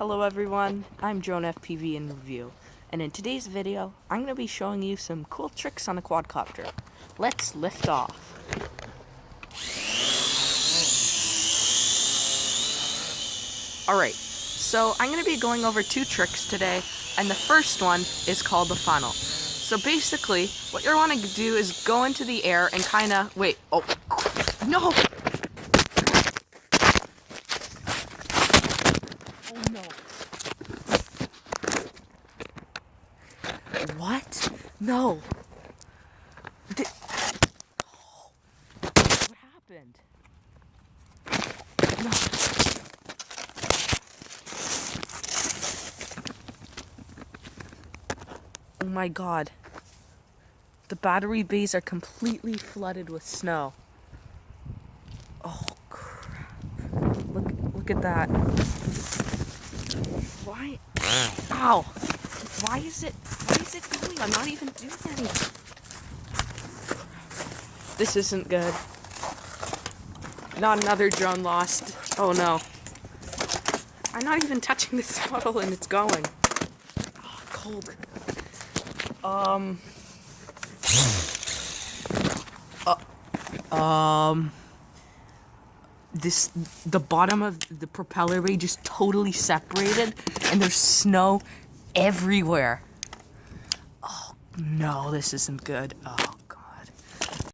Hello everyone, I'm Drone FPV in Review, and in today's video, I'm going to be showing you some cool tricks on a quadcopter. Let's lift off. Alright, so I'm going to be going over two tricks today, and the first one is called the funnel. So basically, what you're wanting to do is go into the air and kinda, no! Oh no. What? No. What happened? No. Oh my god. The battery bays are completely flooded with snow. Oh crap. Look at that. Why? Ow. Why is it going? I'm not even doing anything. This isn't good. Not another drone lost. Oh no. I'm not even touching the throttle and it's going. Oh, cold. The bottom of the propeller bay just totally separated and there's snow everywhere. Oh no, this isn't good. Oh